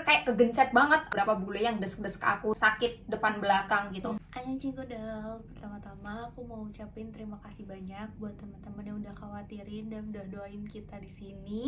kayak kegencet banget. Berapa bule yang desek-desek aku, sakit depan belakang gitu. Annyeonghaseyo Godal. Pertama-tama aku mau ucapin terima kasih banyak buat teman-teman yang udah khawatirin dan udah doain kita di sini.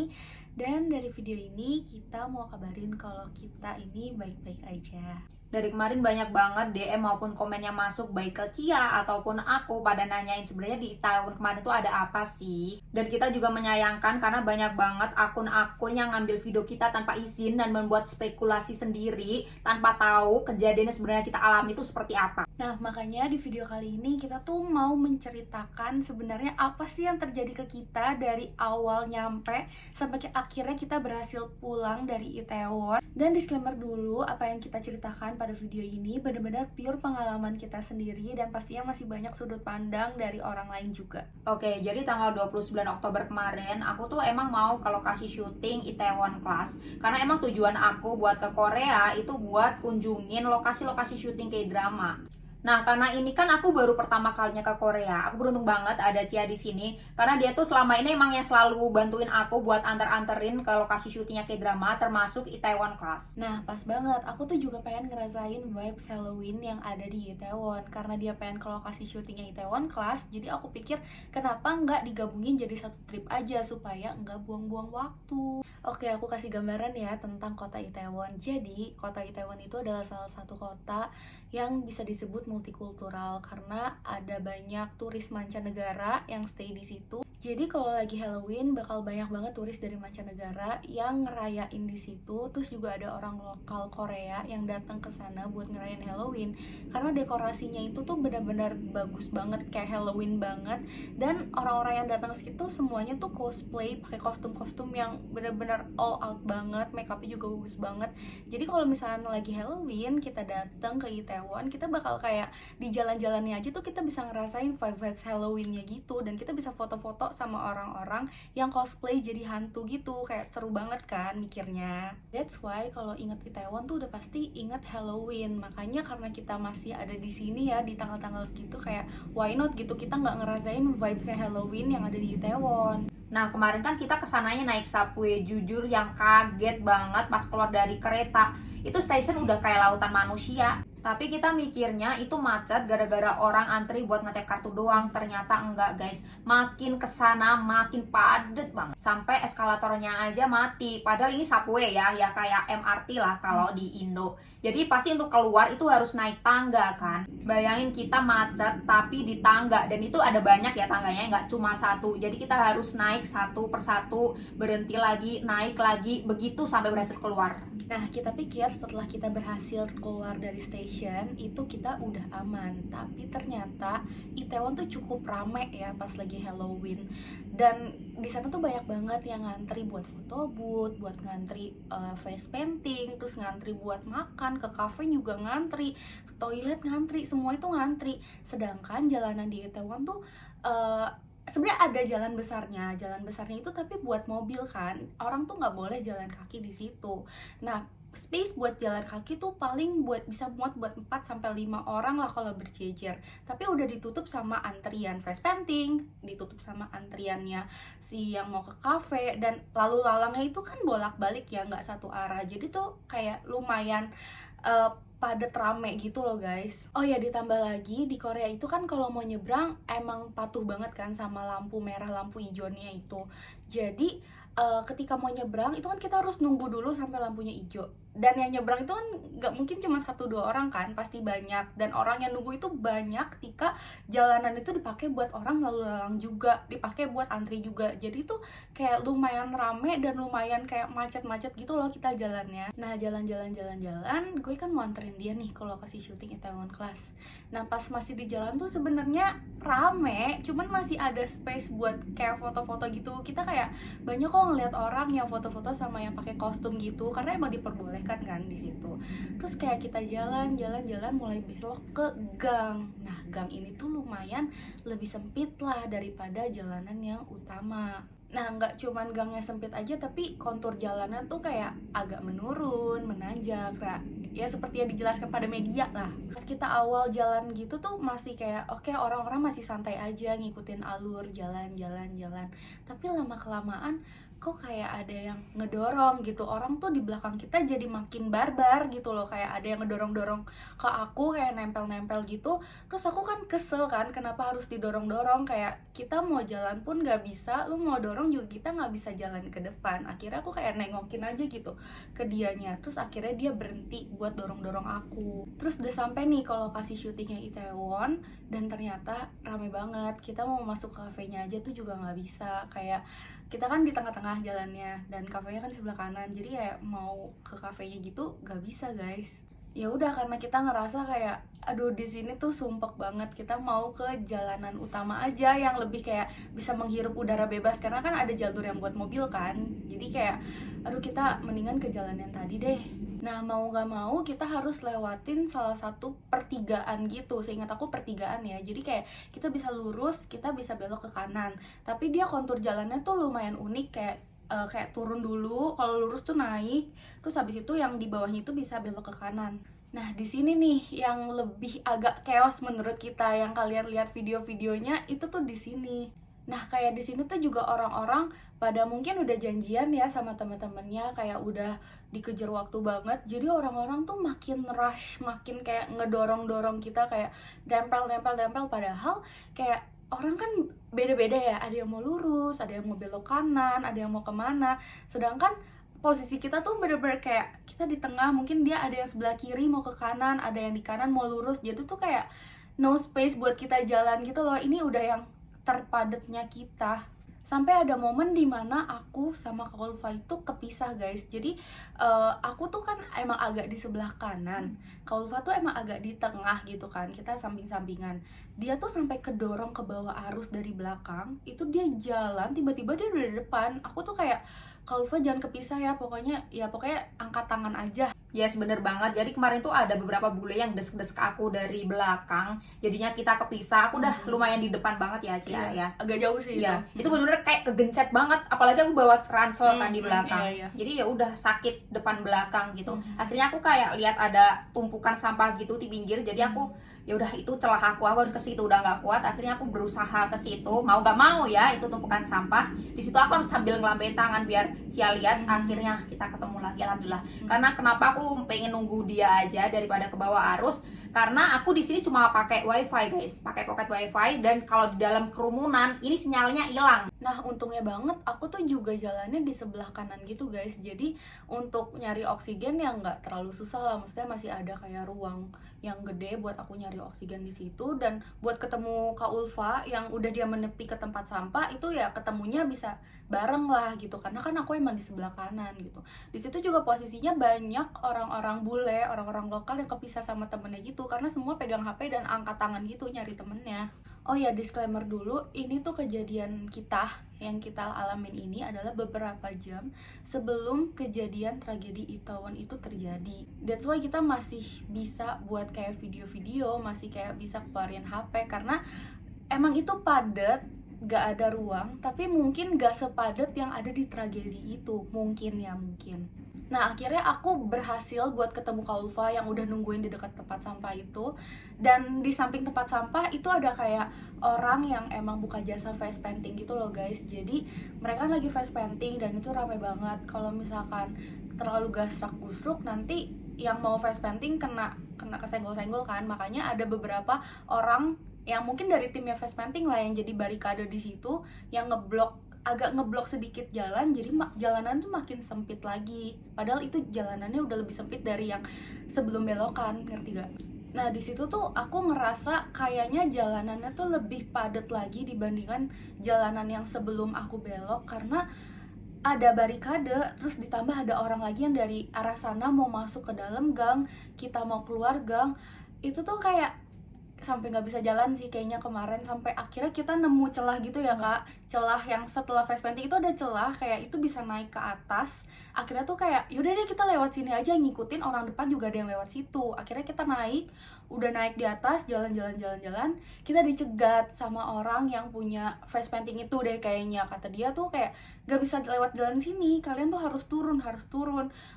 Dan dari video ini kita mau kabarin kalau kita ini baik-baik aja. Dari kemarin banyak banget DM maupun komen yang masuk baik ke Kia ataupun aku pada nanyain sebenarnya di tahun kemarin itu ada apa sih. Dan kita juga menyayangkan karena banyak banget akun-akun yang ngambil video kita tanpa izin dan membuat spekulasi sendiri tanpa tahu kejadiannya sebenarnya kita alami itu seperti apa. Nah, makanya di video kali ini kita tuh mau menceritakan sebenarnya apa sih yang terjadi ke kita dari awal nyampe sampai akhirnya kita berhasil pulang dari Itaewon. Dan disclaimer dulu, apa yang kita ceritakan pada video ini benar-benar pure pengalaman kita sendiri dan pastinya masih banyak sudut pandang dari orang lain juga. Oke, jadi tanggal 29 Oktober kemarin aku tuh emang mau ke lokasi syuting Itaewon Class. Karena emang tujuan aku buat ke Korea itu buat kunjungin lokasi-lokasi syuting K-drama. Nah, karena ini kan aku baru pertama kalinya ke Korea. Aku beruntung banget ada Cia di sini karena dia tuh selama ini emang yang selalu bantuin aku buat anterin ke lokasi syutingnya K-drama termasuk Itaewon Class. Nah, pas banget. Aku tuh juga pengen ngerasain vibes Halloween yang ada di Itaewon karena dia pengen ke lokasi syutingnya Itaewon Class. Jadi aku pikir kenapa nggak digabungin jadi satu trip aja supaya nggak buang-buang waktu. Oke, aku kasih gambaran ya tentang kota Itaewon. Jadi, kota Itaewon itu adalah salah satu kota yang bisa disebut multikultural karena ada banyak turis mancanegara yang stay di situ. Jadi kalau lagi Halloween bakal banyak banget turis dari mancanegara yang ngerayain di situ. Terus juga ada orang lokal Korea yang datang ke sana buat ngerayain Halloween. Karena dekorasinya itu tuh benar-benar bagus banget, kayak Halloween banget. Dan orang-orang yang datang ke situ semuanya tuh cosplay, pakai kostum-kostum yang benar-benar all out banget, make-upnya juga bagus banget. Jadi kalau misalnya lagi Halloween kita datang ke Itaewon, kita bakal kayak di jalan-jalannya aja tuh kita bisa ngerasain vibes Halloween-nya gitu, dan kita bisa foto-foto sama orang-orang yang cosplay jadi hantu gitu. Kayak seru banget kan mikirnya. That's why kalau inget Itaewon tuh udah pasti inget Halloween. Makanya karena kita masih ada di sini ya di tanggal-tanggal segitu, kayak why not gitu kita nggak ngerasain vibesnya Halloween yang ada di Itaewon. Nah, kemarin kan kita kesananya naik subway. Jujur yang kaget banget pas keluar dari kereta. Itu station udah kayak lautan manusia. Tapi kita mikirnya itu macet gara-gara orang antri buat ngetep kartu doang. Ternyata enggak guys. Makin kesana makin padet banget. Sampai eskalatornya aja mati. Padahal ini subway ya kayak MRT lah kalau di Indo. Jadi pasti untuk keluar itu harus naik tangga kan. Bayangin kita macet tapi di tangga. Dan itu ada banyak ya tangganya, nggak cuma satu. Jadi kita harus naik satu persatu, berhenti lagi, naik lagi, begitu sampai berhasil keluar. Nah, kita pikir setelah kita berhasil keluar dari station, itu kita udah aman. Tapi ternyata Itaewon tuh cukup rame ya pas lagi Halloween. Dan di sana tuh banyak banget yang ngantri buat foto booth, buat ngantri face painting, terus ngantri buat makan, ke cafe juga ngantri, ke toilet ngantri, semua itu ngantri. Sedangkan jalanan di Itaewon tuh sebenarnya ada jalan besarnya itu tapi buat mobil kan, orang tuh nggak boleh jalan kaki di situ. Nah, space buat jalan kaki tuh paling bisa muat buat 4 sampai 5 orang lah kalau berjejer. Tapi udah ditutup sama antrian face painting, ditutup sama antriannya si yang mau ke cafe, dan lalu lalangnya itu kan bolak-balik ya, nggak satu arah. Jadi tuh kayak lumayan padet rame gitu loh guys. Oh ya, ditambah lagi di Korea itu kan kalau mau nyebrang emang patuh banget kan sama lampu merah lampu hijaunya itu. Jadi ketika mau nyebrang itu kan kita harus nunggu dulu sampai lampunya hijau. Dan yang nyebrang itu kan nggak mungkin cuma 1-2 orang kan, pasti banyak. Dan orang yang nunggu itu banyak ketika jalanan itu dipakai buat orang lalu lalang juga, dipakai buat antri juga. Jadi tuh kayak lumayan rame dan lumayan kayak macet-macet gitu loh kita jalannya. Nah, jalan-jalan gue kan mau anterin dia nih ke lokasi syuting Itaewon Class. Nah, pas masih di jalan tuh sebenarnya rame, cuman masih ada space buat kayak foto-foto gitu. Kita kayak banyak kok ngeliat orang yang foto-foto sama yang pakai kostum gitu, karena emang diperbolehkan kan di situ. Terus kayak kita jalan mulai belok ke gang. Nah, gang ini tuh lumayan lebih sempit lah daripada jalanan yang utama. Nah, nggak cuman gangnya sempit aja, tapi kontur jalanan tuh kayak agak menurun, menanjak. Nah, ya seperti yang dijelaskan pada media lah. Pas kita awal jalan gitu tuh masih kayak oke, orang-orang masih santai aja ngikutin alur jalan. Tapi lama-kelamaan kok kayak ada yang ngedorong gitu, orang tuh di belakang kita jadi makin barbar gitu loh, kayak ada yang ngedorong-dorong ke aku, kayak nempel-nempel gitu. Terus aku kan kesel kan, kenapa harus didorong-dorong, kayak kita mau jalan pun gak bisa, lu mau dorong juga kita gak bisa jalan ke depan. Akhirnya aku kayak nengokin aja gitu ke dianya, terus akhirnya dia berhenti buat dorong-dorong aku. Terus udah sampai nih ke lokasi syutingnya Itaewon, dan ternyata rame banget. Kita mau masuk ke kafenya aja tuh juga gak bisa, kayak kita kan di tengah-tengah jalannya dan kafenya kan di sebelah kanan, jadi kayak mau ke kafenya gitu gak bisa guys. Ya udah, karena kita ngerasa kayak aduh di sini tuh sumpek banget, kita mau ke jalanan utama aja yang lebih kayak bisa menghirup udara bebas, karena kan ada jalur yang buat mobil kan, jadi kayak aduh kita mendingan ke jalan yang tadi deh. Nah mau gak mau kita harus lewatin salah satu pertigaan gitu, seingat aku pertigaan ya, jadi kayak kita bisa lurus, kita bisa belok ke kanan, tapi dia kontur jalannya tuh lumayan unik, kayak turun dulu, kalau lurus tuh naik, terus habis itu yang di bawahnya itu bisa belok ke kanan. Nah di sini nih yang lebih agak chaos menurut kita, yang kalian lihat video-videonya itu tuh di sini. Nah kayak di sini tuh juga orang-orang pada mungkin udah janjian ya sama teman-temannya, kayak udah dikejar waktu banget, jadi orang-orang tuh makin rush, makin kayak ngedorong-dorong kita, kayak dempel-dempel-dempel, padahal kayak orang kan beda-beda ya, ada yang mau lurus, ada yang mau belok kanan, ada yang mau kemana, sedangkan posisi kita tuh bener-bener kayak kita di tengah, mungkin dia ada yang sebelah kiri mau ke kanan, ada yang di kanan mau lurus, jadi tuh kayak no space buat kita jalan gitu loh. Ini udah yang terpadatnya kita, sampai ada momen dimana aku sama Kak Ulfa itu kepisah guys. Jadi aku tuh kan emang agak di sebelah kanan, Kak Ulfa tuh emang agak di tengah gitu kan, kita samping-sampingan. Dia tuh sampai kedorong ke bawah arus dari belakang, itu dia jalan tiba-tiba dia udah di depan. Aku tuh kayak, Kak Ulfa jangan kepisah ya, pokoknya angkat tangan aja. Yes, bener banget. Jadi kemarin tuh ada beberapa bule yang desek-desek aku dari belakang. Jadinya kita kepisah. Aku udah lumayan di depan banget ya, Cia ya. Agak jauh sih. Iya, itu bener-bener kayak kegencet banget. Apalagi aku bawa ransel kan di belakang. Iya. Jadi ya udah sakit depan belakang gitu. Akhirnya aku kayak lihat ada tumpukan sampah gitu di pinggir. Jadi aku ya udah itu celah aku harus ke situ, udah nggak kuat. Akhirnya aku berusaha ke situ, mau gak mau ya, itu tumpukan sampah. Di situ aku sambil ngelambai tangan biar Cia lihat. Akhirnya kita ketemu lagi, alhamdulillah. Karena kenapa aku pengen nunggu dia aja daripada ke bawah arus, karena aku di sini cuma pakai wifi guys, pakai pocket wifi, dan kalau di dalam kerumunan ini sinyalnya hilang. Nah untungnya banget aku tuh juga jalannya di sebelah kanan gitu guys, jadi untuk nyari oksigen yang nggak terlalu susah lah, maksudnya masih ada kayak ruang yang gede buat aku nyari oksigen di situ. Dan buat ketemu Kak Ulfa yang udah dia menepi ke tempat sampah itu ya ketemunya bisa bareng lah gitu, karena kan aku emang di sebelah kanan gitu. Di situ juga posisinya banyak orang-orang bule, orang-orang lokal yang kepisah sama temennya gitu, karena semua pegang HP dan angkat tangan gitu nyari temennya. Oh ya, disclaimer dulu, ini tuh kejadian kita yang kita alamin ini adalah beberapa jam sebelum kejadian tragedi Itaewon itu terjadi. That's why kita masih bisa buat kayak video-video, masih kayak bisa keluarin HP, karena emang itu padat, gak ada ruang, tapi mungkin gak sepadat yang ada di tragedi itu, mungkin. Nah akhirnya aku berhasil buat ketemu Kak Ulfa yang udah nungguin di dekat tempat sampah itu. Dan di samping tempat sampah itu ada kayak orang yang emang buka jasa face painting gitu loh guys. Jadi mereka lagi face painting dan itu rame banget. Kalau misalkan terlalu gasrak-gusruk nanti yang mau face painting kena kesenggol-senggol kan. Makanya ada beberapa orang yang mungkin dari timnya face painting lah yang jadi barikade di situ, yang agak ngeblok sedikit jalan, jadi jalanan tuh makin sempit lagi. Padahal itu jalanannya udah lebih sempit dari yang sebelum belokan, ngerti gak? Nah di situ tuh aku ngerasa kayaknya jalanannya tuh lebih padat lagi dibandingkan jalanan yang sebelum aku belok, karena ada barikade, terus ditambah ada orang lagi yang dari arah sana mau masuk ke dalam gang, kita mau keluar gang. Itu tuh kayak sampai nggak bisa jalan sih kayaknya kemarin, sampai akhirnya kita nemu celah gitu ya Kak, celah yang setelah face painting itu ada celah kayak itu bisa naik ke atas. Akhirnya tuh kayak yaudah deh kita lewat sini aja, ngikutin orang depan juga ada yang lewat situ. Akhirnya kita udah naik di atas, jalan-jalan, kita dicegat sama orang yang punya face painting itu deh kayaknya. Kata dia tuh kayak gak bisa lewat jalan sini, kalian tuh harus turun.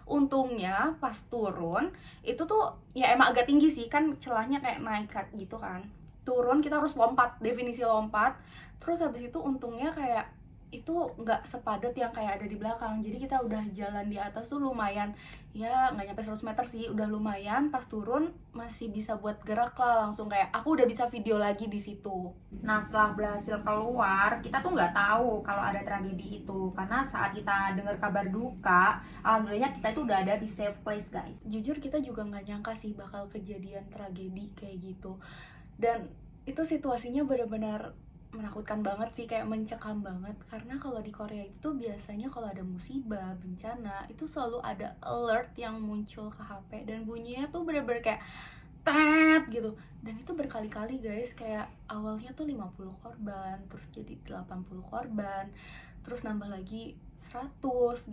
Untungnya pas turun itu tuh ya emang agak tinggi sih, kan celahnya kayak naik gitu kan. Turun kita harus lompat, definisi lompat. Terus habis itu untungnya kayak itu nggak sepadat yang kayak ada di belakang. Jadi kita udah jalan di atas tuh lumayan, ya nggak nyampe 100 meter sih, udah lumayan. Pas turun masih bisa buat gerak lah, langsung kayak aku udah bisa video lagi di situ. Nah, setelah berhasil keluar, kita tuh nggak tahu kalau ada tragedi itu. Karena saat kita dengar kabar duka, alhamdulillahnya kita itu udah ada di safe place, guys. Jujur kita juga nggak nyangka sih bakal kejadian tragedi kayak gitu. Dan itu situasinya benar-benar menakutkan banget sih, kayak mencekam banget. Karena kalau di Korea itu biasanya kalau ada musibah, bencana, itu selalu ada alert yang muncul ke HP dan bunyinya tuh bener-bener kayak tet gitu. Dan itu berkali-kali guys, kayak awalnya tuh 50 korban, terus jadi 80 korban, terus nambah lagi 100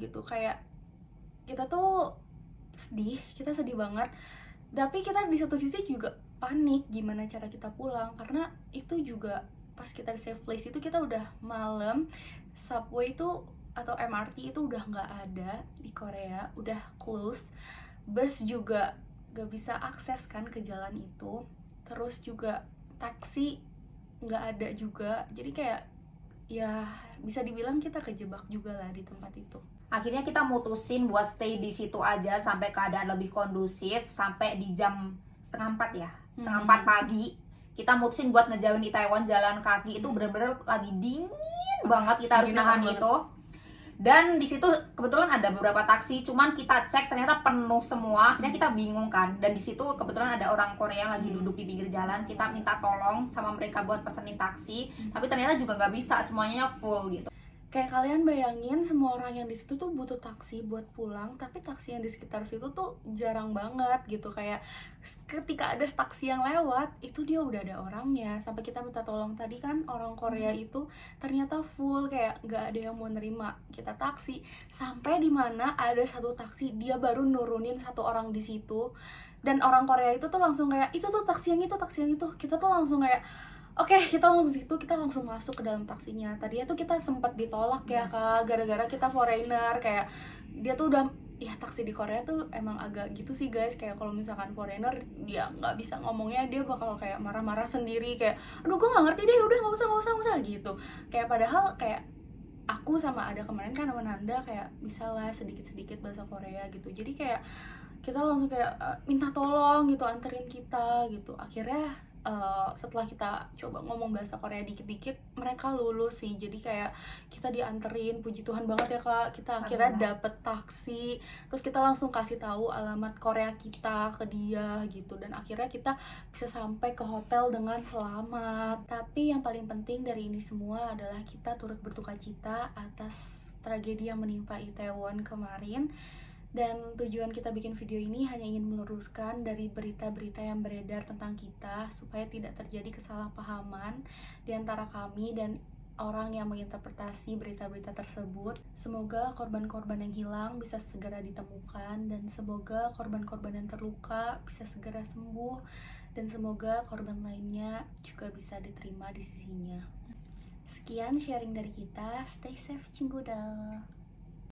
gitu. Kayak kita tuh kita sedih banget. Tapi kita di satu sisi juga panik gimana cara kita pulang, karena itu juga pas kita di safe place itu kita udah malam, subway itu atau MRT itu udah nggak ada di Korea, udah close, bus juga nggak bisa akses kan ke jalan itu, terus juga taksi nggak ada juga. Jadi kayak ya bisa dibilang kita kejebak juga lah di tempat itu. Akhirnya kita mutusin buat stay di situ aja sampai keadaan lebih kondusif, sampai di jam 3:30 ya, 3:30 pagi. Kita mutusin buat ngejauhin di Taiwan jalan kaki. Itu bener-bener lagi dingin banget, kita harus Dingin nahan banget. itu. Dan di situ kebetulan ada beberapa taksi, cuman kita cek ternyata penuh semua. Akhirnya kita bingung kan. Dan di situ kebetulan ada orang Korea yang lagi duduk di pinggir jalan. Kita minta tolong sama mereka buat pesenin taksi, tapi ternyata juga nggak bisa, semuanya full gitu. Kayak kalian bayangin semua orang yang di situ tuh butuh taksi buat pulang, tapi taksi yang di sekitar situ tuh jarang banget gitu. Kayak ketika ada taksi yang lewat, itu dia udah ada orangnya. Sampai kita minta tolong tadi kan, orang Korea itu ternyata full, kayak nggak ada yang mau nerima kita taksi. Sampai dimana ada satu taksi, dia baru nurunin satu orang di situ. Dan orang Korea itu tuh langsung kayak, itu tuh taksi yang itu, taksi yang itu. Kita tuh langsung kayak, oke, kita langsung situ, kita langsung masuk ke dalam taksinya. Tadinya tuh kita sempat ditolak ya Kak, gara-gara kita foreigner. Kayak dia tuh udah, ya taksi di Korea tuh emang agak gitu sih guys. Kayak kalau misalkan foreigner dia nggak bisa ngomongnya, dia bakal kayak marah-marah sendiri. Kayak, aduh gue nggak ngerti deh, udah nggak usah gitu. Kayak padahal kayak aku sama ada kemarin kan sama Nanda kayak bisa lah sedikit-sedikit bahasa Korea gitu. Jadi kayak kita langsung kayak minta tolong gitu, anterin kita gitu. Akhirnya setelah kita coba ngomong bahasa Korea dikit-dikit, mereka lulus sih. Jadi kayak kita dianterin, puji Tuhan banget ya Kak, kita akhirnya dapet taksi. Terus kita langsung kasih tahu alamat Korea kita ke dia gitu, dan akhirnya kita bisa sampai ke hotel dengan selamat. Tapi yang paling penting dari ini semua adalah kita turut berdukacita atas tragedi yang menimpa Itaewon kemarin. Dan tujuan kita bikin video ini hanya ingin meluruskan dari berita-berita yang beredar tentang kita, supaya tidak terjadi kesalahpahaman di antara kami dan orang yang menginterpretasi berita-berita tersebut. Semoga korban-korban yang hilang bisa segera ditemukan, dan semoga korban-korban yang terluka bisa segera sembuh, dan semoga korban lainnya juga bisa diterima di sisinya. Sekian sharing dari kita, stay safe, Cinggudal.